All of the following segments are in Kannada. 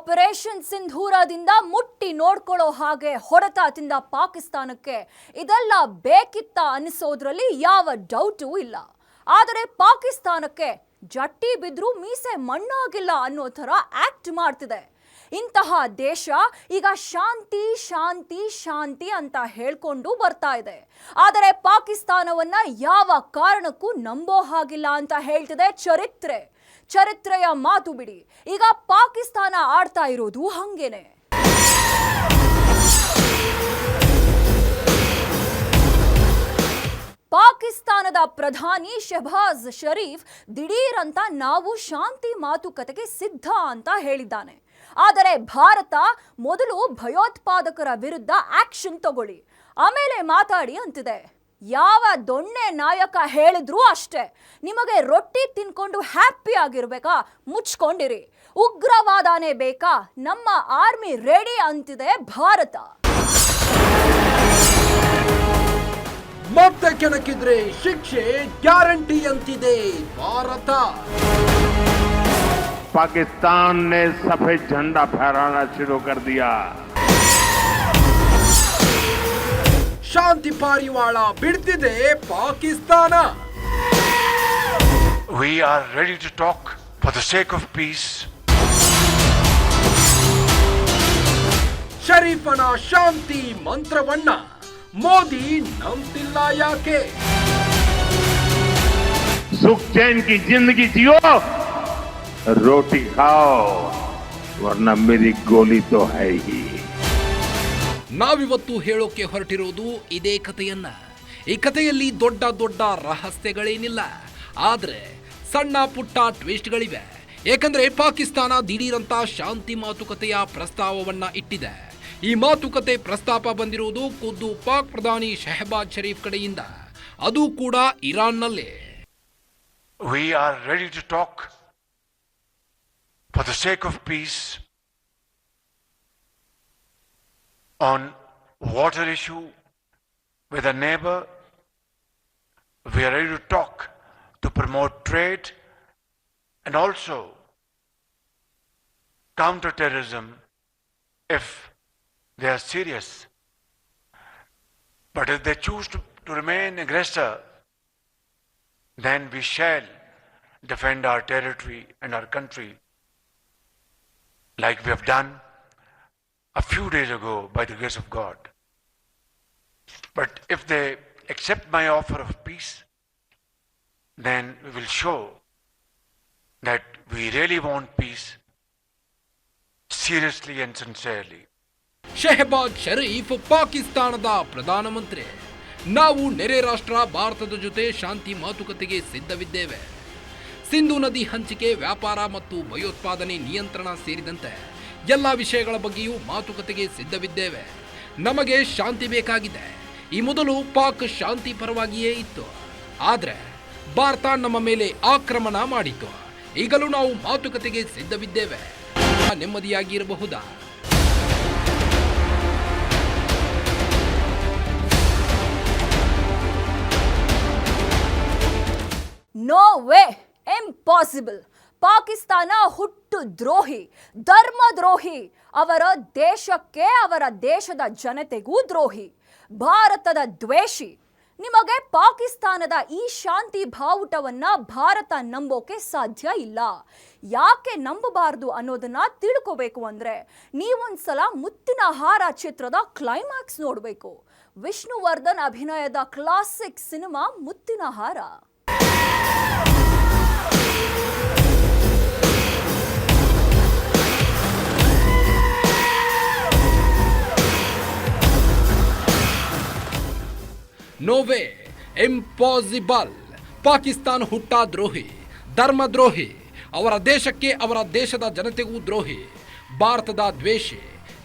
ಆಪರೇಷನ್ ಸಿಂಧೂರದಿಂದ ಮುಟ್ಟಿ ನೋಡ್ಕೊಳ್ಳೋ ಹಾಗೆ ಹೊಡೆತ ತಿಂದ ಪಾಕಿಸ್ತಾನಕ್ಕೆ ಇದೆಲ್ಲ ಬೇಕಿತ್ತ ಅನಿಸೋದ್ರಲ್ಲಿ ಯಾವ ಡೌಟು ಇಲ್ಲ. ಆದರೆ ಪಾಕಿಸ್ತಾನಕ್ಕೆ ಜಟ್ಟಿ ಬಿದ್ರೂ ಮೀಸೆ ಮಣ್ಣಾಗಿಲ್ಲ ಅನ್ನೋ ಥರ ಆಕ್ಟ್ ಮಾಡ್ತಿದೆ. ಇಂತಹ ದೇಶ ಈಗ ಶಾಂತಿ ಶಾಂತಿ ಶಾಂತಿ ಅಂತ ಹೇಳ್ಕೊಂಡು ಬರ್ತಾ ಇದೆ. ಆದರೆ ಪಾಕಿಸ್ತಾನವನ್ನ ಯಾವ ಕಾರಣಕ್ಕೂ ನಂಬೋ ಹಾಗಿಲ್ಲ ಅಂತ ಹೇಳ್ತಿದೆ ಚರಿತ್ರೆಯ ಮಾತು ಬಿಡಿ. ಈಗ ಪಾಕಿಸ್ತಾನ ಆಡ್ತಾ ಇರೋದು ಹಂಗೇನೆ. ಪಾಕಿಸ್ತಾನದ ಪ್ರಧಾನಿ ಶಹಬಾಜ್ ಶರೀಫ್ ದಿಢೀರ್ ಅಂತ ನಾವು ಶಾಂತಿ ಮಾತುಕತೆಗೆ ಸಿದ್ಧ ಅಂತ ಹೇಳಿದ್ದಾನೆ. ಆದರೆ ಭಾರತ ಮೊದಲು ಭಯೋತ್ಪಾದಕರ ವಿರುದ್ಧ ಆಕ್ಷನ್ ತಗೊಳ್ಳಿ, ಆಮೇಲೆ ಮಾತಾಡಿ ಅಂತಿದೆ. ಯಾವ ದೊಣ್ಣೆ ನಾಯಕ ಹೇಳಿದ್ರೂ ಅಷ್ಟೇ, ನಿಮಗೆ ರೊಟ್ಟಿ ತಿನ್ಕೊಂಡು ಹ್ಯಾಪಿ ಆಗಿರ್ಬೇಕಾ, ಮುಚ್ಕೊಂಡಿರಿ. ಉಗ್ರವಾದನೇ ಬೇಕಾ, ನಮ್ಮ ಆರ್ಮಿ ರೆಡಿ ಅಂತಿದೆ ಭಾರತ. ಮತ್ತೆ ಕೆಣಕಿದ್ರೆ ಶಿಕ್ಷೆ ಗ್ಯಾರಂಟಿ ಅಂತಿದೆ ಭಾರತ. पाकिस्तान ने सफेद झंडा फहराना शुरू कर दिया. ಶಾಂತಿ ಪಾರಿವಾಳ ಬಿಡ್ತಿದೆ Pakistan. We are ready to talk for the sake of peace. ಶರೀಫನ ಶಾಂತಿ ಮಂತ್ರವನ್ನ ಮೋದಿ ನಂಬ್ತಿಲ್ಲ ಯಾಕೆ? सुख चैन की जिंदगी जियो, रोटी खाओ, वरना मेरी गोली तो है ही. ನಾವಿವತ್ತು ಹೇಳೋಕೆ ಹೊರಟಿರೋದು ಇದೇ ಕಥೆಯನ್ನ. ಈ ಕಥೆಯಲ್ಲಿ ದೊಡ್ಡ ದೊಡ್ಡ ರಹಸ್ಯಗಳೇನಿಲ್ಲ, ಆದ್ರೆ ಸಣ್ಣ ಪುಟ್ಟ ಟ್ವಿಸ್ಟ್ಗಳಿವೆ. ಏಕೆಂದ್ರೆ ಪಾಕಿಸ್ತಾನ ದಿಢೀರಂತ ಶಾಂತಿ ಮಾತುಕತೆಯ ಪ್ರಸ್ತಾವವನ್ನ ಇಟ್ಟಿದೆ. ಈ ಮಾತುಕತೆ ಪ್ರಸ್ತಾಪ ಬಂದಿರುವುದು ಖುದ್ದು ಪಾಕ್ ಪ್ರಧಾನಿ ಶಹಬಾಜ್ ಶರೀಫ್ ಕಡೆಯಿಂದ, ಅದು ಕೂಡ ಇರಾನ್ನಲ್ಲೇ. We are ready to talk for the sake of peace on water issue with a neighbor. We are ready to talk to promote trade and also counter terrorism if they are serious. But if they choose to remain aggressor, then we shall defend our territory and our country like we have done a few days ago by the grace of God. But if they accept my offer of peace, then we will show that we really want peace seriously and sincerely. Shahbaz Sharif ಪಾಕಿಸ್ತಾನದ ಪ್ರಧಾನಮಂತ್ರಿ, ನಾವು ನೆರೆ ರಾಷ್ಟ್ರ ಭಾರತದ ಜೊತೆ ಶಾಂತಿ ಮಾತುಕತೆಗೆ ಸಿದ್ಧವಿದ್ದೇವೆ. ಸಿಂಧು ನದಿ ಹಂಚಿಕೆ, ವ್ಯಾಪಾರ ಮತ್ತು ಭಯೋತ್ಪಾದನೆ ನಿಯಂತ್ರಣ ಸೇರಿದಂತೆ ಎಲ್ಲ ವಿಷಯಗಳ ಬಗ್ಗೆಯೂ ಮಾತುಕತೆಗೆ ಸಿದ್ಧವಿದ್ದೇವೆ. ನಮಗೆ ಶಾಂತಿ ಬೇಕಾಗಿದೆ. ಈ ಮೊದಲು ಪಾಕ್ ಶಾಂತಿ ಪರವಾಗಿಯೇ ಇತ್ತು, ಆದರೆ ಭಾರತ ನಮ್ಮ ಮೇಲೆ ಆಕ್ರಮಣ ಮಾಡಿತು. ಈಗಲೂ ನಾವು ಮಾತುಕತೆಗೆ ಸಿದ್ಧವಿದ್ದೇವೆ. ನೆಮ್ಮದಿಯಾಗಿರಬಹುದಾ? No way, impossible. ಪಾಕಿಸ್ತಾನ ಹುಟ್ಟು ದ್ರೋಹಿ, ಧರ್ಮದ್ರೋಹಿ, ಅವರ ದೇಶಕ್ಕೆ ಅವರ ದೇಶದ ಜನತೆಗೂ ದ್ರೋಹಿ, ಭಾರತದ ದ್ವೇಷಿ. ನಿಮಗೆ ಪಾಕಿಸ್ತಾನದ ಈ ಶಾಂತಿ ಬಾವುಟವನ್ನ ಭಾರತ ನಂಬೋಕೆ ಸಾಧ್ಯ ಇಲ್ಲ. ಯಾಕೆ ನಂಬಬಾರದು ಅನ್ನೋದನ್ನ ತಿಳ್ಕೋಬೇಕು ಅಂದ್ರೆ ನೀವೊಂದ್ಸಲ ಮುತ್ತಿನ ಹಾರ ಚಿತ್ರದ ಕ್ಲೈಮ್ಯಾಕ್ಸ್ ನೋಡಬೇಕು. ವಿಷ್ಣುವರ್ಧನ್ ಅಭಿನಯದ ಕ್ಲಾಸಿಕ್ ಸಿನಿಮಾ ಮುತ್ತಿನ ಹಾರ. ನೋವೇ, ಇಂಪಾಸಿಬಲ್. ಪಾಕಿಸ್ತಾನ ಹುಟ್ಟ ದ್ರೋಹಿ, ಧರ್ಮದ್ರೋಹಿ, ಅವರ ದೇಶಕ್ಕೆ ಅವರ ದೇಶದ ಜನತೆಗೂ ದ್ರೋಹಿ, ಭಾರತದ ದ್ವೇಷಿ.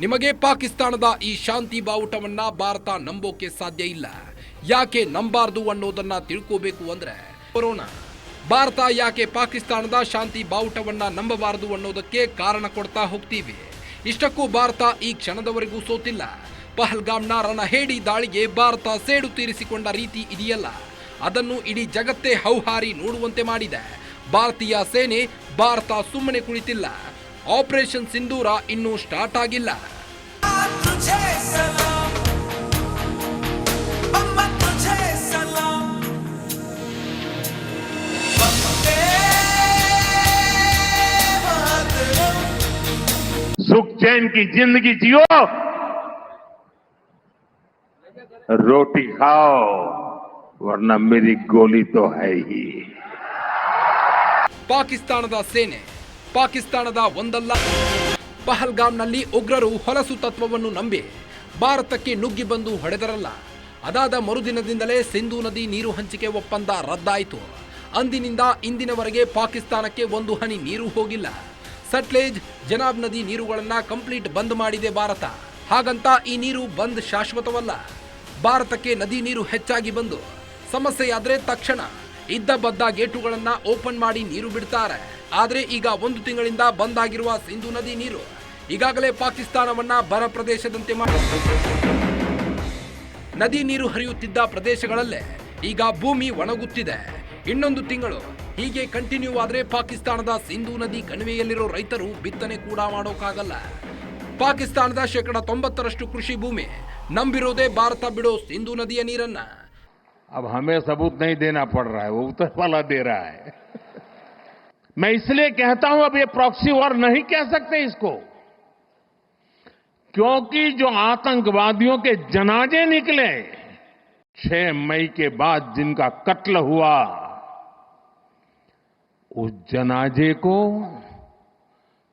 ನಿಮಗೆ ಪಾಕಿಸ್ತಾನದ ಈ ಶಾಂತಿ ಬಾವುಟವನ್ನ ಭಾರತ ನಂಬೋಕೆ ಸಾಧ್ಯ ಇಲ್ಲ. ಯಾಕೆ ನಂಬಾರ್ದು ಅನ್ನೋದನ್ನ ತಿಳ್ಕೋಬೇಕು ಅಂದ್ರೆ ಬರೋಣ. ಭಾರತ ಯಾಕೆ ಪಾಕಿಸ್ತಾನದ ಶಾಂತಿ ಬಾವುಟವನ್ನ ನಂಬಬಾರದು ಅನ್ನೋದಕ್ಕೆ ಕಾರಣ ಕೊಡ್ತಾ ಹೋಗ್ತೀವಿ. ಇಷ್ಟಕ್ಕೂ ಭಾರತ ಈ ಕ್ಷಣದವರೆಗೂ ಸೋತಿಲ್ಲ. ಪಹಲ್ಗಾಮ್ನ ರಣಹೇಡಿ ದಾಳಿಗೆ ಭಾರತ ಸೇಡು ತೀರಿಸಿಕೊಂಡ ರೀತಿ ಇದೆಯಲ್ಲ, ಅದನ್ನು ಇಡೀ ಜಗತ್ತೇ ಹೌಹಾರಿ ನೋಡುವಂತೆ ಮಾಡಿದೆ. ಭಾರತೀಯ ಸೇನೆ, ಭಾರತ ಸುಮ್ಮನೆ ಕುಳಿತಿಲ್ಲ. ಆಪರೇಷನ್ ಸಿಂಧೂರ ಇನ್ನೂ ಸ್ಟಾರ್ಟ್ ಆಗಿಲ್ಲ. तुझे सलाम अम्मा तुझे सलाम वंदे मातरम सुख चैन की जिंदगी जियो, रोटी खाओ, वरना मेरी गोली तो है ही. ಪಾಕಿಸ್ತಾನದ ಸೇನೆ, ಪಾಕಿಸ್ತಾನದ ಒಂದಲ್ಲ ಪಹಲ್ಗಾಮ್ನಲ್ಲಿ ಉಗ್ರರು ಹೊಲಸು ತತ್ವವನ್ನು ನಂಬಿ ಭಾರತಕ್ಕೆ ನುಗ್ಗಿ ಬಂದು ಹೊಡೆದರಲ್ಲ. ಅದಾದ ಮರುದಿನದಿಂದಲೇ ಸಿಂಧೂ ನದಿ ನೀರು ಹಂಚಿಕೆ ಒಪ್ಪಂದ ರದ್ದಾಯಿತು. ಅಂದಿನಿಂದ ಇಂದಿನವರೆಗೆ ಪಾಕಿಸ್ತಾನಕ್ಕೆ ಒಂದು ಹನಿ ನೀರು ಹೋಗಿಲ್ಲ. ಸಟ್ಲೇಜ್, ಜನಾಬ್ ನದಿ ನೀರುಗಳನ್ನ ಕಂಪ್ಲೀಟ್ ಬಂದ್ ಮಾಡಿದೆ ಭಾರತ. ಹಾಗಂತ ಈ ನೀರು ಬಂದ್ ಶಾಶ್ವತವಲ್ಲ. ಭಾರತಕ್ಕೆ ನದಿ ನೀರು ಹೆಚ್ಚಾಗಿ ಬಂದು ಸಮಸ್ಯೆಯಾದ್ರೆ ತಕ್ಷಣ ಇದ್ದ ಬದ್ದ ಗೇಟುಗಳನ್ನ ಓಪನ್ ಮಾಡಿ ನೀರು ಬಿಡ್ತಾರೆ. ಆದ್ರೆ ಈಗ 1 ತಿಂಗಳಿಂದ ಬಂದ್ ಆಗಿರುವ ಸಿಂಧೂ ನದಿ ನೀರು ಈಗಾಗಲೇ ಪಾಕಿಸ್ತಾನವನ್ನ ಬರ ಪ್ರದೇಶದಂತೆ ಮಾಡಿ ನದಿ ನೀರು ಹರಿಯುತ್ತಿದ್ದ ಪ್ರದೇಶಗಳಲ್ಲೇ ಈಗ ಭೂಮಿ ಒಣಗುತ್ತಿದೆ. ಇನ್ನೊಂದು ತಿಂಗಳು ಹೀಗೆ ಕಂಟಿನ್ಯೂ ಆದ್ರೆ ಪಾಕಿಸ್ತಾನದ ಸಿಂಧೂ ನದಿ ಕಣಿವೆಯಲ್ಲಿರೋ ರೈತರು ಬಿತ್ತನೆ ಕೂಡ ಮಾಡೋಕ್ಕಾಗಲ್ಲ. ಪಾಕಿಸ್ತಾನದ 90% ಕೃಷಿ ಭೂಮಿ ನಂಬಿರೋದೇ ಭಾರತ ಬಿಡೋ ಸಿಂಧೂ ನದಿಯ ನೀರನ್ನ. अब हमें सबूत नहीं देना पड़ रहा है, वो उत्तर वाला दे रहा है. मैं इसलिए कहता हूं अब ये प्रॉक्सी वॉर नहीं कह सकते इसको, क्योंकि जो आतंकवादियों के जनाजे निकले 6 मई के बाद जिनका कत्ल हुआ, उस जनाजे को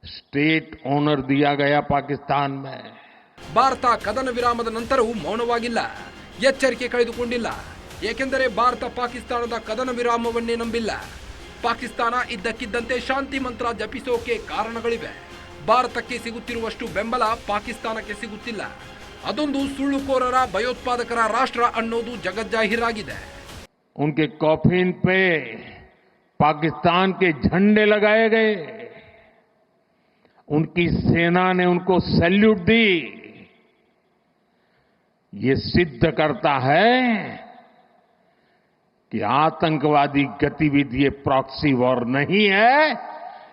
स्टेट ऑनर दिया गया पाकिस्तान में. ಭಾರತ ಕದನ ವಿರಾಮದ ನಂತರವೂ ಮೌನವಾಗಿಲ್ಲ, ಎಚ್ಚರಿಕೆ ಕಳೆದುಕೊಂಡಿಲ್ಲ. ಏಕೆಂದರೆ ಭಾರತ ಪಾಕಿಸ್ತಾನದ ಕದನ ವಿರಾಮವನ್ನೇ ನಂಬಿಲ್ಲ. ಪಾಕಿಸ್ತಾನ ಇದ್ದಕ್ಕಿದ್ದಂತೆ ಶಾಂತಿ ಮಂತ್ರ ಜಪಿಸೋಕೆ ಕಾರಣಗಳಿವೆ. ಭಾರತಕ್ಕೆ ಸಿಗುತ್ತಿರುವಷ್ಟು ಬೆಂಬಲ ಪಾಕಿಸ್ತಾನಕ್ಕೆ ಸಿಗುತ್ತಿಲ್ಲ. ಅದೊಂದು ಸುಳ್ಳುಕೋರರ ಭಯೋತ್ಪಾದಕರ ರಾಷ್ಟ್ರ ಅನ್ನೋದು ಜಗಜ್ಜಾಹೀರಾಗಿದೆ. उनके कॉफिन पे पाकिस्तान के झंडे लगाए गए, उनकी सेना ने उनको सैल्यूट दी. ये सिद्ध करता है कि आतंकवादी गतिविधि ये प्रॉक्सी वॉर नहीं है,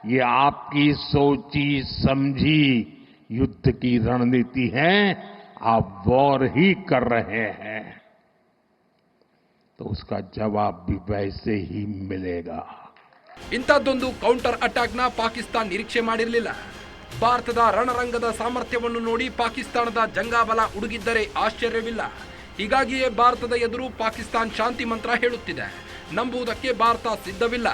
ये आपकी सोची समझी युद्ध की रणनीति है. आप वॉर ही कर रहे हैं, तो उसका जवाब भी वैसे ही मिलेगा. ಇಂಥದ್ದೊಂದು ಕೌಂಟರ್ ಅಟ್ಯಾಕ್ನ ಪಾಕಿಸ್ತಾನ ನಿರೀಕ್ಷೆ ಮಾಡಿರಲಿಲ್ಲ. ಭಾರತದ ರಣರಂಗದ ಸಾಮರ್ಥ್ಯವನ್ನು ನೋಡಿ ಪಾಕಿಸ್ತಾನದ ಜಂಗಾಬಲ ಉಡುಗಿದ್ದರೆ ಆಶ್ಚರ್ಯವಿಲ್ಲ. ಹೀಗಾಗಿಯೇ ಭಾರತದ ಎದುರು ಪಾಕಿಸ್ತಾನ ಶಾಂತಿ ಮಂತ್ರ ಹೇಳುತ್ತಿದೆ. ನಂಬುವುದಕ್ಕೆ ಭಾರತ ಸಿದ್ಧವಿಲ್ಲ.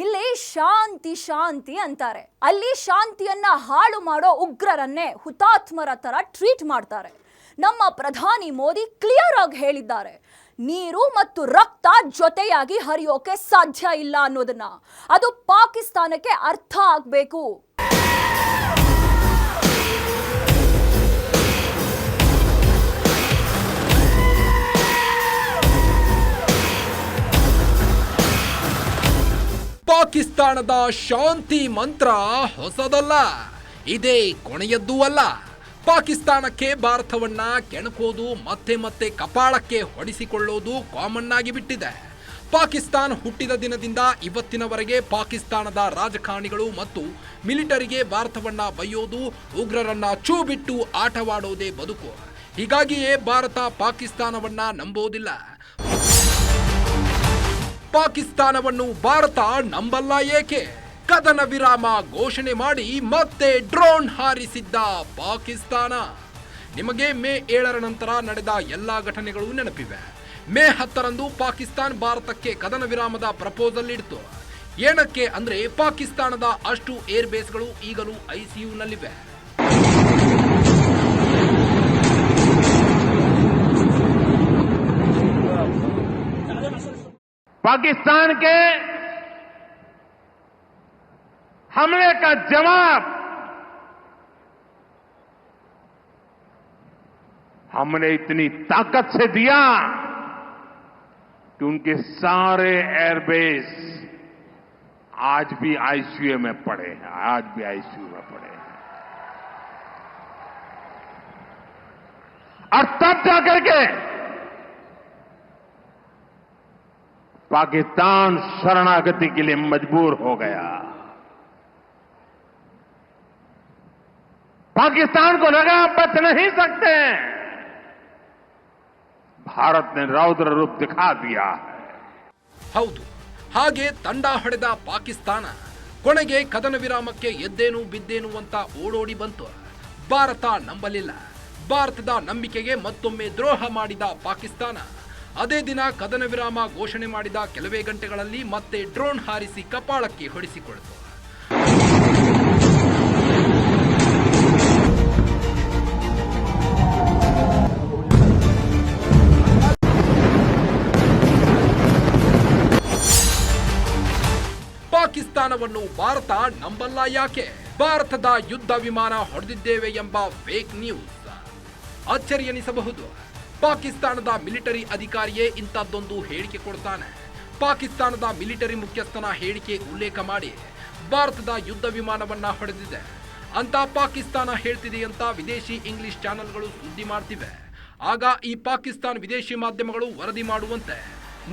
ಇಲ್ಲಿ ಶಾಂತಿ ಶಾಂತಿ ಅಂತಾರೆ, ಅಲ್ಲಿ ಶಾಂತಿಯನ್ನ ಹಾಳು ಮಾಡೋ ಉಗ್ರರನ್ನೇ ಹುತಾತ್ಮರ ತರ ಟ್ರೀಟ್ ಮಾಡ್ತಾರೆ. ನಮ್ಮ ಪ್ರಧಾನಿ ಮೋದಿ ಕ್ಲಿಯರ್ ಆಗಿ ಹೇಳಿದ್ದಾರೆ, ನೀರು ಮತ್ತು ರಕ್ತ ಜೊತೆಯಾಗಿ ಹರಿಯೋಕೆ ಸಾಧ್ಯ ಇಲ್ಲ ಅನ್ನೋದನ್ನ. ಅದು ಪಾಕಿಸ್ತಾನಕ್ಕೆ ಅರ್ಥ ಆಗ್ಬೇಕು. ಪಾಕಿಸ್ತಾನದ ಶಾಂತಿ ಮಂತ್ರ ಹೊಸದಲ್ಲ, ಇದೇ ಕೊನೆಯದ್ದೂ ಅಲ್ಲ. ಪಾಕಿಸ್ತಾನಕ್ಕೆ ಭಾರತವನ್ನ ಕೆಣಕೋದು, ಮತ್ತೆ ಮತ್ತೆ ಕಪಾಳಕ್ಕೆ ಹೊಡೆಸಿಕೊಳ್ಳೋದು ಕಾಮನ್ ಆಗಿ ಬಿಟ್ಟಿದೆ. ಪಾಕಿಸ್ತಾನ ಹುಟ್ಟಿದ ದಿನದಿಂದ ಇವತ್ತಿನವರೆಗೆ ಪಾಕಿಸ್ತಾನದ ರಾಜಕಾರಣಿಗಳು ಮತ್ತು ಮಿಲಿಟರಿಗೆ ಭಾರತವನ್ನ ಬೈಯೋದು, ಉಗ್ರರನ್ನ ಚೂ ಬಿಟ್ಟು ಆಟವಾಡೋದೇ ಬದುಕು. ಹೀಗಾಗಿಯೇ ಭಾರತ ಪಾಕಿಸ್ತಾನವನ್ನ ನಂಬೋದಿಲ್ಲ. ಪಾಕಿಸ್ತಾನವನ್ನು ಭಾರತ ನಂಬಲ್ಲ ಏಕೆ? ಕದನ ವಿರಾಮ ಘೋಷಣೆ ಮಾಡಿ ಮತ್ತೆ ಡ್ರೋನ್ ಹಾರಿಸಿದ್ದ ಪಾಕಿಸ್ತಾನ. ನಿಮಗೆ ಮೇ 7ರ ನಂತರ ನಡೆದ ಎಲ್ಲಾ ಘಟನೆಗಳು ನೆನಪಿವೆ. ಮೇ 10ರಂದು ಪಾಕಿಸ್ತಾನ ಭಾರತಕ್ಕೆ ಕದನ ವಿರಾಮದ ಪ್ರಪೋಸಲ್ ಇಡ್ತು. ಏನಕ್ಕೆ ಅಂದ್ರೆ ಪಾಕಿಸ್ತಾನದ ಅಷ್ಟು ಏರ್ ಬೇಸ್ಗಳು ಈಗಲೂ ಐಸಿಯುನಲ್ಲಿವೆ. पाकिस्तान के हमले का जवाब हमने इतनी ताकत से दिया कि उनके सारे एयरबेस आज भी आईसीयू में पड़े हैं, आज भी आईसीयू में पड़े हैं। और तब जाकर के पाकिस्तान शरणागति के लिए मजबूर हो गया। पाकिस्तान को लगा बच नहीं सकते, भारत ने रौद्र रूप दिखा दिया है। ಹೌದು, ಹಾಗೆ ತಂಡ ಹೊಡೆದ ಪಾಕಿಸ್ತಾನ ಕೊನೆಗೆ ಕದನ ವಿರಾಮಕ್ಕೆ ಎದ್ದೇನು ಬಿದ್ದೇನು ಅಂತ ಓಡೋಡಿ ಬಂತು. ಭಾರತ ನಂಬಲಿಲ್ಲ. ಭಾರತದ ನಂಬಿಕೆಗೆ ಮತ್ತೊಮ್ಮೆ ದ್ರೋಹ ಮಾಡಿದ ಪಾಕಿಸ್ತಾನ ಅದೇ ದಿನ ಕದನ ವಿರಾಮ ಘೋಷಣೆ ಮಾಡಿದ ಕೆಲವೇ ಗಂಟೆಗಳಲ್ಲಿ ಮತ್ತೆ ಡ್ರೋನ್ ಹಾರಿಸಿ ಕಪಾಳಕ್ಕೆ ಹೊಡೆಸಿಕೊಳ್ತು. ಪಾಕಿಸ್ತಾನವನ್ನು ಭಾರತ ನಂಬಲ್ಲ ಯಾಕೆ? ಭಾರತದ ಯುದ್ಧ ವಿಮಾನ ಹೊಡೆದಿದ್ದೇವೆ ಎಂಬ ಫೇಕ್ ನ್ಯೂಸ್ ಅಚ್ಚರಿ ಎನಿಸಬಹುದು. ಪಾಕಿಸ್ತಾನದ ಮಿಲಿಟರಿ ಅಧಿಕಾರಿಯೇ ಇಂಥದ್ದೊಂದು ಹೇಳಿಕೆ ಕೊಡ್ತಾನೆ. ಪಾಕಿಸ್ತಾನದ ಮಿಲಿಟರಿ ಮುಖ್ಯಸ್ಥನ ಹೇಳಿಕೆ ಉಲ್ಲೇಖ ಮಾಡಿ ಭಾರತದ ಯುದ್ಧ ವಿಮಾನವನ್ನ ಹೊಡೆದಿದೆ ಅಂತ ಪಾಕಿಸ್ತಾನ ಹೇಳ್ತಿದೆ ಅಂತ ವಿದೇಶಿ ಇಂಗ್ಲಿಷ್ ಚಾನೆಲ್ಗಳು ಸುದ್ದಿ ಮಾಡ್ತಿವೆ. ಆಗ ಈ ಪಾಕಿಸ್ತಾನ ವಿದೇಶಿ ಮಾಧ್ಯಮಗಳು ವರದಿ ಮಾಡುವಂತೆ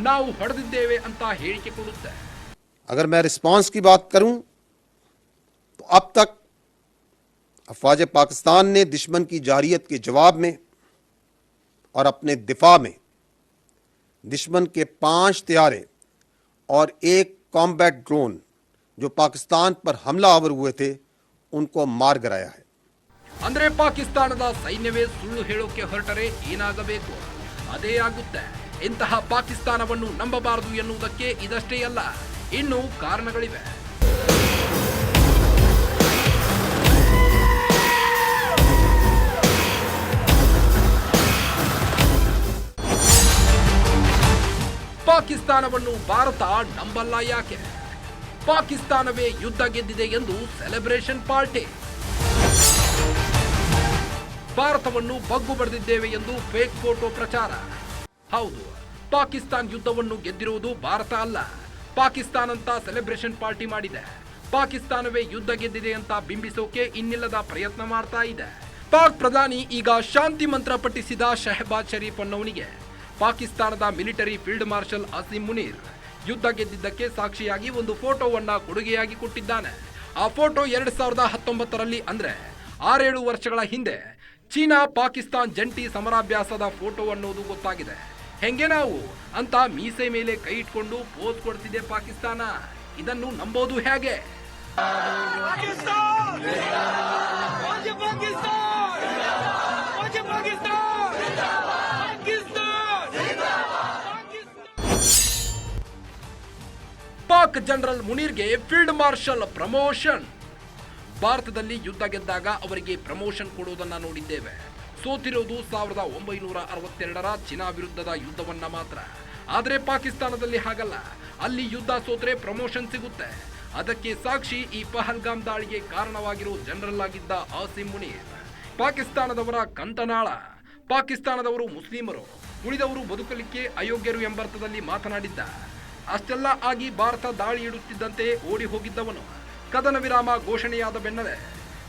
ನಾವು ಹೊಡೆದಿದ್ದೇವೆ ಅಂತ ಹೇಳಿಕೆ ಕೊಡುತ್ತೆ. अगर मैं रिस्पांस की बात करूं तो अब तक अफवाज पाकिस्तान ने दुश्मन की जारियत के जवाब में और अपने दिफा में दुश्मन के 5 तैयारे और 1 कॉम्बैट ड्रोन जो पाकिस्तान पर हमलावर हुए थे उनको मार गिराया है. ಅಂದ್ರೆ ಪಾಕಿಸ್ತಾನದ ಸೈನ್ಯವೇ ಸುಳ್ಳು ಹೇಳೋಕೆ ಹೊರಟರೆ ಏನಾಗಬೇಕು ಅದೇ ಆಗುತ್ತೆ. ಇಂತಹ ಪಾಕಿಸ್ತಾನವನ್ನು ನಂಬಬಾರದು ಎನ್ನುವುದಕ್ಕೆ ಇದಷ್ಟೇ ಅಲ್ಲ, ಇನ್ನೂ ಕಾರಣಗಳಿವೆ. ಪಾಕಿಸ್ತಾನವನ್ನು ಭಾರತ ನಂಬಲ್ಲ ಯಾಕೆ? ಪಾಕಿಸ್ತಾನವೇ ಯುದ್ಧ ಗೆದ್ದಿದೆ ಎಂದು ಸೆಲೆಬ್ರೇಷನ್ ಪಾರ್ಟಿ. ಭಾರತವನ್ನು ಬಗ್ಗು ಬಡಿದಿದ್ದೇವೆ ಎಂದು ಫೇಕ್ ಫೋಟೋ ಪ್ರಚಾರ. ಹೌದು, ಪಾಕಿಸ್ತಾನ್ ಯುದ್ಧವನ್ನು ಗೆದ್ದಿರುವುದು ಭಾರತ ಅಲ್ಲ, ಪಾಕಿಸ್ತಾನ ಅಂತ ಸೆಲೆಬ್ರೇಷನ್ ಪಾರ್ಟಿ ಮಾಡಿದೆ. ಪಾಕಿಸ್ತಾನವೇ ಯುದ್ಧ ಗೆದ್ದಿದೆ ಅಂತ ಬಿಂಬಿಸೋಕೆ ಇನ್ನಿಲ್ಲದ ಪ್ರಯತ್ನ ಮಾಡ್ತಾ ಇದೆ. ಪಾಕ್ ಪ್ರಧಾನಿ ಈಗ ಶಾಂತಿ ಮಂತ್ರ ಪಠಿಸಿದ ಶಹಬಾಜ್ ಶರೀಫ್ ಅನ್ನೋನಿಗೆ ಪಾಕಿಸ್ತಾನದ military field marshal Asim Munir ಯುದ್ಧ ಗೆದ್ದಿದ್ದಕ್ಕೆ ಸಾಕ್ಷಿಯಾಗಿ ಒಂದು ಫೋಟೋವನ್ನ ಕೊಡುಗೆಯಾಗಿ ಕೊಟ್ಟಿದ್ದಾನೆ. ಆ ಫೋಟೋ 2019ರಲ್ಲಿ ಅಂದ್ರೆ 6-7 ವರ್ಷಗಳ ಹಿಂದೆ ಚೀನಾ ಪಾಕಿಸ್ತಾನ್ ಜಂಟಿ ಸಮರಾಭ್ಯಾಸದ ಫೋಟೋ ಅನ್ನೋದು ಗೊತ್ತಾಗಿದೆ. ಹೆಂಗೆ ನಾವು ಅಂತ ಮೀಸೆ ಮೇಲೆ ಕೈ ಇಟ್ಕೊಂಡು ಪೋಸ್ ಕೊಡ್ತಿದೆ ಪಾಕಿಸ್ತಾನ. ಇದನ್ನು ನಂಬೋದು ಹೇಗೆ? ಪಾಕ್ ಜನರಲ್ ಮುನೀರ್ಗೆ ಫೀಲ್ಡ್ ಮಾರ್ಷಲ್ ಪ್ರಮೋಷನ್. ಭಾರತದಲ್ಲಿ ಯುದ್ಧ ಗೆದ್ದಾಗ ಅವರಿಗೆ ಪ್ರಮೋಷನ್ ಕೊಡೋದನ್ನ ನೋಡಿದ್ದೇವೆ. ಸೋತಿರೋದು 1962ರ ಚೀನಾ ವಿರುದ್ಧದ ಯುದ್ಧವನ್ನ ಮಾತ್ರ. ಆದರೆ ಪಾಕಿಸ್ತಾನದಲ್ಲಿ ಹಾಗಲ್ಲ, ಅಲ್ಲಿ ಯುದ್ಧ ಸೋತ್ರೆ ಪ್ರಮೋಷನ್ ಸಿಗುತ್ತೆ. ಅದಕ್ಕೆ ಸಾಕ್ಷಿ ಈ ಪಹಲ್ಗಾಮ್ ದಾಳಿಗೆ ಕಾರಣವಾಗಿರೋ ಜನರಲ್ ಆಗಿದ್ದ ಅಸೀಂ ಮುನೀರ್. ಪಾಕಿಸ್ತಾನದವರ ಕಂಠನಾಳ. ಪಾಕಿಸ್ತಾನದವರು ಮುಸ್ಲಿಮರು, ಉಳಿದವರು ಬದುಕಲಿಕ್ಕೆ ಅಯೋಗ್ಯರು ಎಂಬರ್ಥದಲ್ಲಿ ಮಾತನಾಡಿದ್ದ. ಅಷ್ಟೆಲ್ಲ ಆಗಿ ಭಾರತ ದಾಳಿ ಇಡುತ್ತಿದ್ದಂತೆ ಓಡಿ ಹೋಗಿದ್ದವನು ಕದನ ವಿರಾಮ ಘೋಷಣೆಯಾದ ಬೆನ್ನಲ್ಲೇ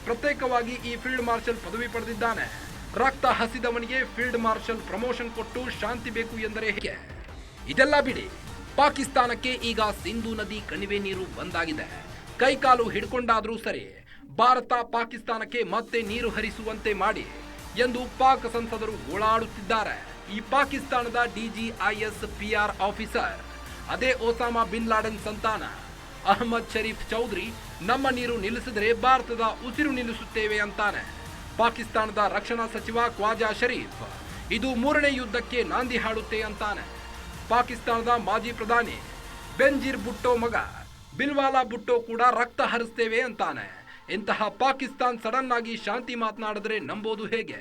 ಪ್ರತ್ಯೇಕವಾಗಿ ಈ ಫೀಲ್ಡ್ ಮಾರ್ಷಲ್ ಪದವಿ ಪಡೆದಿದ್ದಾನೆ. ರಕ್ತ ಹಸಿದವನಿಗೆ ಫೀಲ್ಡ್ ಮಾರ್ಷಲ್ ಪ್ರಮೋಷನ್ ಕೊಟ್ಟು ಶಾಂತಿ ಬೇಕು ಎಂದರೆ ಹೇಗೆ? ಇದೆಲ್ಲ ಬಿಡಿ, ಪಾಕಿಸ್ತಾನಕ್ಕೆ ಈಗ ಸಿಂಧೂ ನದಿ ಕಣಿವೆ ನೀರು ಬಂದಾಗಿದೆ. ಕೈಕಾಲು ಹಿಡ್ಕೊಂಡಾದ್ರೂ ಸರಿ ಭಾರತ ಪಾಕಿಸ್ತಾನಕ್ಕೆ ಮತ್ತೆ ನೀರು ಹರಿಸುವಂತೆ ಮಾಡಿ ಎಂದು ಪಾಕ್ ಸಂಸದರು ಗೋಳಾಡುತ್ತಿದ್ದಾರೆ. ಈ ಪಾಕಿಸ್ತಾನದ DGIS-PR ಆಫೀಸರ್ ಅದೇ ಒಸಾಮಾ ಬಿನ್ ಲಾಡೆನ್ ಸಂತಾನ ಅಹಮದ್ ಶರೀಫ್ ಚೌಧರಿ ನಮ್ಮ ನೀರು ನಿಲ್ಲಿಸಿದರೆ ಭಾರತದ ಉಸಿರು ನಿಲ್ಲಿಸುತ್ತೇವೆ ಅಂತಾನೆ. ಪಾಕಿಸ್ತಾನದ ರಕ್ಷಣಾ ಸಚಿವ ಖ್ವಾಜಾ ಶರೀಫ್ ಇದು 3ನೇ ಯುದ್ಧಕ್ಕೆ ನಾಂದಿ ಹಾಡುತ್ತೆ ಅಂತಾನೆ. ಪಾಕಿಸ್ತಾನದ ಮಾಜಿ ಪ್ರಧಾನಿ ಬೆನ್ಜೀರ್ ಭುಟ್ಟೋ ಮಗ ಬಿಲ್ವಾಲಾ ಭುಟ್ಟೋ ಕೂಡ ರಕ್ತ ಹರಿಸ್ತೇವೆ ಅಂತಾನೆ. ಇಂತಹ ಪಾಕಿಸ್ತಾನ್ ಸಡನ್ ಆಗಿ ಶಾಂತಿ ಮಾತನಾಡಿದ್ರೆ ನಂಬೋದು ಹೇಗೆ?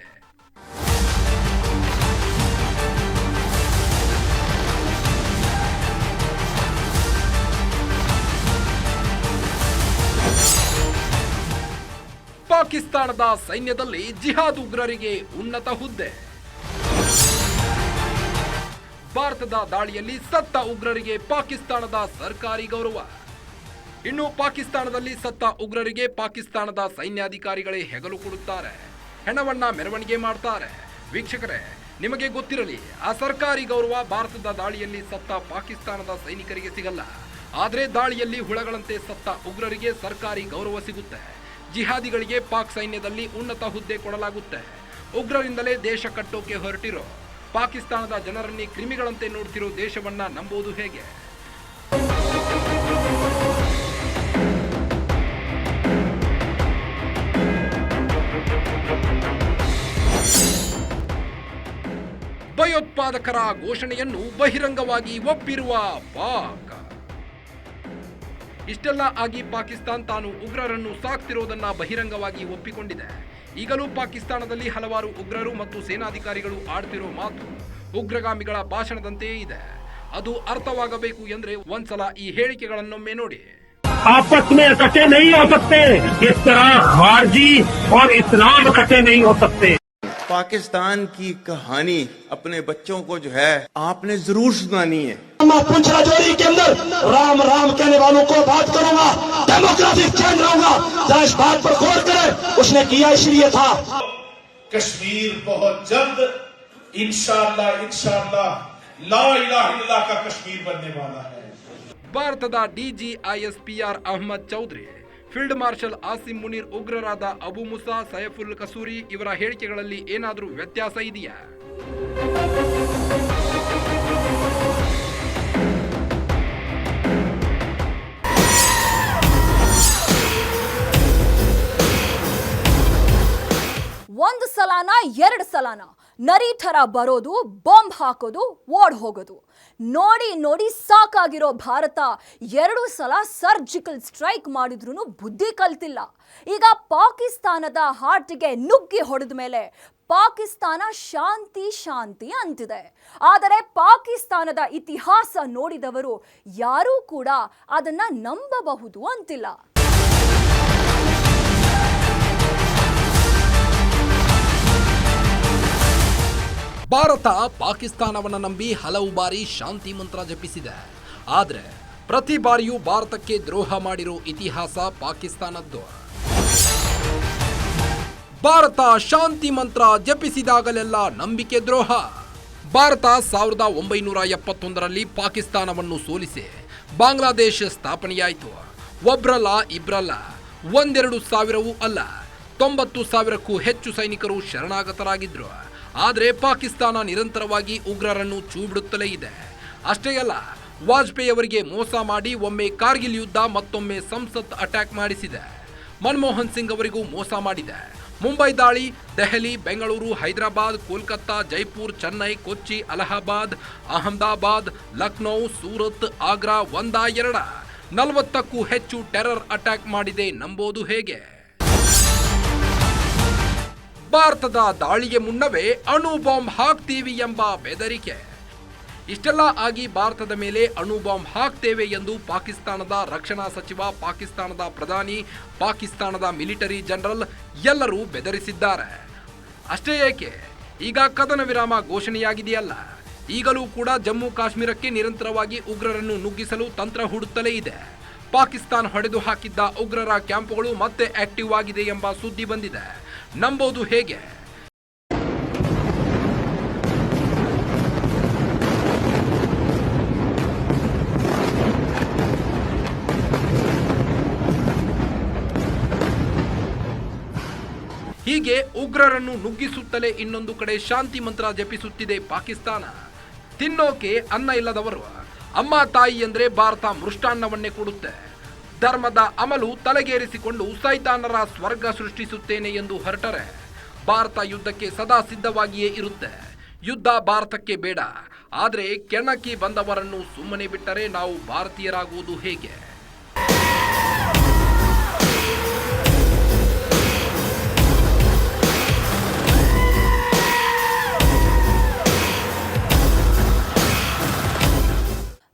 ಪಾಕಿಸ್ತಾನದ ಸೈನ್ಯದಲ್ಲಿ ಜಿಹಾದ್ ಉಗ್ರರಿಗೆ ಉನ್ನತ ಹುದ್ದೆ. ಭಾರತದ ದಾಳಿಯಲ್ಲಿ ಸತ್ತ ಉಗ್ರರಿಗೆ ಪಾಕಿಸ್ತಾನದ ಸರ್ಕಾರಿ ಗೌರವ. ಇನ್ನು ಪಾಕಿಸ್ತಾನದಲ್ಲಿ ಸತ್ತ ಉಗ್ರರಿಗೆ ಪಾಕಿಸ್ತಾನದ ಸೈನ್ಯಾಧಿಕಾರಿಗಳೇ ಹೆಗಲು ಕೊಡುತ್ತಾರೆ, ಹೆಣವನ್ನ ಮೆರವಣಿಗೆ ಮಾಡ್ತಾರೆ. ವೀಕ್ಷಕರೇ, ನಿಮಗೆ ಗೊತ್ತಿರಲಿ, ಆ ಸರ್ಕಾರಿ ಗೌರವ ಭಾರತದ ದಾಳಿಯಲ್ಲಿ ಸತ್ತ ಪಾಕಿಸ್ತಾನದ ಸೈನಿಕರಿಗೆ ಸಿಗಲ್ಲ. ಆದರೆ ದಾಳಿಯಲ್ಲಿ ಹುಳಗಳಂತೆ ಸತ್ತ ಉಗ್ರರಿಗೆ ಸರ್ಕಾರಿ ಗೌರವ ಸಿಗುತ್ತೆ. ಜಿಹಾದಿಗಳಿಗೆ ಪಾಕ್ ಸೈನ್ಯದಲ್ಲಿ ಉನ್ನತ ಹುದ್ದೆ ಕೊಡಲಾಗುತ್ತೆ. ಉಗ್ರರಿಂದಲೇ ದೇಶ ಕಟ್ಟೋಕೆ ಹೊರಟಿರೋ ಪಾಕಿಸ್ತಾನದ ಜನರನ್ನೇ ಕ್ರಿಮಿಗಳಂತೆ ನೋಡ್ತಿರೋ ದೇಶವನ್ನ ನಂಬೋದು ಹೇಗೆ? ಭಯೋತ್ಪಾದಕರ ಘೋಷಣೆಯನ್ನು ಬಹಿರಂಗವಾಗಿ ಒಪ್ಪಿರುವ ಪಾಕ್. ಇಷ್ಟೆಲ್ಲ ಆಗಿ ಪಾಕಿಸ್ತಾನ ತಾನು ಉಗ್ರರನ್ನು ಸಾಕ್ತಿರೋದನ್ನ ಬಹಿರಂಗವಾಗಿ ಒಪ್ಪಿಕೊಂಡಿದೆ. ಈಗಲೂ ಪಾಕಿಸ್ತಾನದಲ್ಲಿ ಹಲವಾರು ಉಗ್ರರು ಮತ್ತು ಸೇನಾಧಿಕಾರಿಗಳು ಆಡ್ತಿರೋ ಮಾತು ಉಗ್ರಗಾಮಿಗಳ ಭಾಷಣದಂತೆಯೇ ಇದೆ. ಅದು ಅರ್ಥವಾಗಬೇಕು ಎಂದ್ರೆ ಒಂದ್ಸಲ ಈ ಹೇಳಿಕೆಗಳನ್ನೊಮ್ಮೆ ನೋಡಿ. आपस में इकट्ठे नहीं हो सकते, इस तरह खारजी और इस्लाम इकट्ठे नहीं हो सकते। पाकिस्तान की कहानी अपने बच्चों को जो है आपने जरूर सुनानी है। मैं पुंछ राजौरी के अंदर राम राम कहने वालों को बात करूंगा, डेमोक्रेटिक चेंज रहूंगा। जरा इस बात पर गौर करें, उसने किया इसलिए था। कश्मीर बहुत जल्द इंशाअल्लाह इंशाअल्लाह ला इलाहा इल्लल्लाह का कश्मीर बनने वाला है। ಭಾರತದ DGISPR Ahmed Chaudhary, field marshal Asim Munir, ಉಗ್ರರಾದ ಅಬು ಮುಸಾ, ಸೈಫುಲ್ ಕಸೂರಿ ಇವರ ಹೇಳಿಕೆಗಳಲ್ಲಿ ಏನಾದರೂ ವ್ಯತ್ಯಾಸ ಇದೆಯಾ? ಒಂದು ಸಲಾನ ಎರಡು ಸಲಾನ ನರಿ ಥರ ಬರೋದು, ಬಾಂಬ್ ಹಾಕೋದು, ಓಡ್ ಹೋಗೋದು ನೋಡಿ ನೋಡಿ ಸಾಕಾಗಿರೋ ಭಾರತ 2 ಸಲ ಸರ್ಜಿಕಲ್ ಸ್ಟ್ರೈಕ್ ಮಾಡಿದ್ರೂ ಬುದ್ಧಿ ಕಲ್ತಿಲ್ಲ. ಈಗ ಪಾಕಿಸ್ತಾನದ ಹಾರ್ಟಿಗೆ ನುಗ್ಗಿ ಹೊಡೆದ ಮೇಲೆ ಪಾಕಿಸ್ತಾನ ಶಾಂತಿ ಶಾಂತಿ ಅಂತಿದೆ. ಆದರೆ ಪಾಕಿಸ್ತಾನದ ಇತಿಹಾಸ ನೋಡಿದವರು ಯಾರೂ ಕೂಡ ಅದನ್ನ ನಂಬಬಹುದು ಅಂತಿಲ್ಲ. ಭಾರತ ಪಾಕಿಸ್ತಾನವನ್ನು ನಂಬಿ ಹಲವು ಬಾರಿ ಶಾಂತಿ ಮಂತ್ರ ಜಪಿಸಿದೆ. ಆದರೆ ಪ್ರತಿ ಬಾರಿಯೂ ಭಾರತಕ್ಕೆ ದ್ರೋಹ ಮಾಡಿರೋ ಇತಿಹಾಸ ಪಾಕಿಸ್ತಾನದ್ದು. ಭಾರತ ಶಾಂತಿ ಮಂತ್ರ ಜಪಿಸಿದಾಗಲೆಲ್ಲ ನಂಬಿಕೆ ದ್ರೋಹ. ಭಾರತ 1971ರಲ್ಲಿ ಪಾಕಿಸ್ತಾನವನ್ನು ಸೋಲಿಸಿ ಬಾಂಗ್ಲಾದೇಶ ಸ್ಥಾಪನೆಯಾಯಿತು. ಒಬ್ರಲ್ಲ ಇಬ್ರಲ್ಲ, 1-2 ಸಾವಿರವೂ ಅಲ್ಲ, 90,000ಕ್ಕೂ ಹೆಚ್ಚು ಸೈನಿಕರು ಶರಣಾಗತರಾಗಿದ್ರು. ಆದರೆ ಪಾಕಿಸ್ತಾನ ನಿರಂತರವಾಗಿ ಉಗ್ರರನ್ನು ಚೂಬಿಡುತ್ತಲೇ ಇದೆ. ಅಷ್ಟೇ ಅಲ್ಲ, ವಾಜಪೇಯಿ ಅವರಿಗೆ ಮೋಸ ಮಾಡಿ ಒಮ್ಮೆ ಕಾರ್ಗಿಲ್ ಯುದ್ಧ, ಮತ್ತೊಮ್ಮೆ ಸಂಸತ್ ಅಟ್ಯಾಕ್ ಮಾಡಿಸಿದೆ. ಮನಮೋಹನ್ ಸಿಂಗ್ ಅವರಿಗೂ ಮೋಸ ಮಾಡಿದೆ. ಮುಂಬೈ ದಾಳಿ, ದೆಹಲಿ, ಬೆಂಗಳೂರು, ಹೈದರಾಬಾದ್, ಕೋಲ್ಕತ್ತಾ, ಜೈಪುರ್, ಚೆನ್ನೈ, ಕೊಚ್ಚಿ, ಅಲಹಾಬಾದ್, ಅಹಮದಾಬಾದ್, ಲಕ್ನೋ, ಸೂರತ್, ಆಗ್ರಾ, 1-2 40ಕ್ಕೂ ಹೆಚ್ಚು ಟೆರರ್ ಅಟ್ಯಾಕ್ ಮಾಡಿದೆ. ನಂಬೋದು ಹೇಗೆ? ಭಾರತದ ದಾಳಿಗೆ ಮುನ್ನವೇ ಅಣು ಬಾಂಬ್ ಹಾಕ್ತೀವಿ ಎಂಬ ಬೆದರಿಕೆ. ಇಷ್ಟೆಲ್ಲ ಆಗಿ ಭಾರತದ ಮೇಲೆ ಅಣು ಬಾಂಬ್ ಹಾಕ್ತೇವೆ ಎಂದು ಪಾಕಿಸ್ತಾನದ ರಕ್ಷಣಾ ಸಚಿವ, ಪಾಕಿಸ್ತಾನದ ಪ್ರಧಾನಿ, ಪಾಕಿಸ್ತಾನದ ಮಿಲಿಟರಿ ಜನರಲ್ ಎಲ್ಲರೂ ಬೆದರಿಸಿದ್ದಾರೆ. ಅಷ್ಟೇ ಏಕೆ, ಈಗ ಕದನ ವಿರಾಮ ಘೋಷಣೆಯಾಗಿದೆಯಲ್ಲ, ಈಗಲೂ ಕೂಡ ಜಮ್ಮು ಕಾಶ್ಮೀರಕ್ಕೆ ನಿರಂತರವಾಗಿ ಉಗ್ರರನ್ನು ನುಗ್ಗಿಸಲು ತಂತ್ರ ಹೂಡುತ್ತಲೇ ಇದೆ. ಪಾಕಿಸ್ತಾನ ಹೊಡೆದು ಹಾಕಿದ್ದ ಉಗ್ರರ ಕ್ಯಾಂಪ್ಗಳು ಮತ್ತೆ ಆಕ್ಟಿವ್ ಆಗಿದೆ ಎಂಬ ಸುದ್ದಿ ಬಂದಿದೆ. ನಂಬೋದು ಹೇಗೆ? ಹೀಗೆ ಉಗ್ರರನ್ನು ನುಗ್ಗಿಸುತ್ತಲೇ ಇನ್ನೊಂದು ಕಡೆ ಶಾಂತಿ ಮಂತ್ರ ಜಪಿಸುತ್ತಿದೆ ಪಾಕಿಸ್ತಾನ. ತಿನ್ನೋಕೆ ಅನ್ನ ಇಲ್ಲದವರು ಅಮ್ಮ ತಾಯಿ ಎಂದ್ರೆ ಭಾರತ ಮೃಷ್ಟಾನ್ನವನ್ನೇ ಕೊಡುತ್ತೆ. ಧರ್ಮದ ಅಮಲು ತಲೆಗೇರಿಸಿಕೊಂಡು ಸೈತಾನರ ಸ್ವರ್ಗ ಸೃಷ್ಟಿಸುತ್ತೇನೆ ಎಂದು ಹೊರಟರೆ ಭಾರತ ಯುದ್ಧಕ್ಕೆ ಸದಾ ಸಿದ್ಧವಾಗಿಯೇ ಇರುತ್ತೆ. ಯುದ್ಧ ಭಾರತಕ್ಕೆ ಬೇಡ, ಆದರೆ ಕೆಣಕಿ ಬಂದವರನ್ನು ಸುಮ್ಮನೆ ಬಿಟ್ಟರೆ ನಾವು ಭಾರತೀಯರಾಗುವುದು ಹೇಗೆ?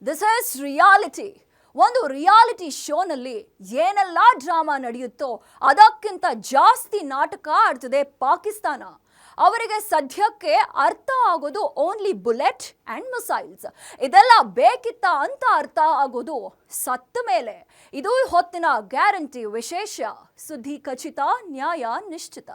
This is reality. ಒಂದು ರಿಯಾಲಿಟಿ ಶೋನಲ್ಲಿ ಏನೆಲ್ಲ ಡ್ರಾಮಾ ನಡೆಯುತ್ತೋ ಅದಕ್ಕಿಂತ ಜಾಸ್ತಿ ನಾಟಕ ಆಡ್ತಿದೆ ಪಾಕಿಸ್ತಾನ. ಅವರಿಗೆ ಸದ್ಯಕ್ಕೆ ಅರ್ಥ ಆಗೋದು ಓನ್ಲಿ ಬುಲೆಟ್ ಅಂಡ್ ಮಿಸೈಲ್ಸ್. ಇದೆಲ್ಲ ಬೇಕಿತ್ತ ಅಂತ ಅರ್ಥ ಆಗೋದು ಸತ್ತ ಮೇಲೆ. ಇದು ಹೊತ್ತಿನ ಗ್ಯಾರಂಟಿ ವಿಶೇಷ. ಸುದ್ದಿ ಖಚಿತ, ನ್ಯಾಯ ನಿಶ್ಚಿತ.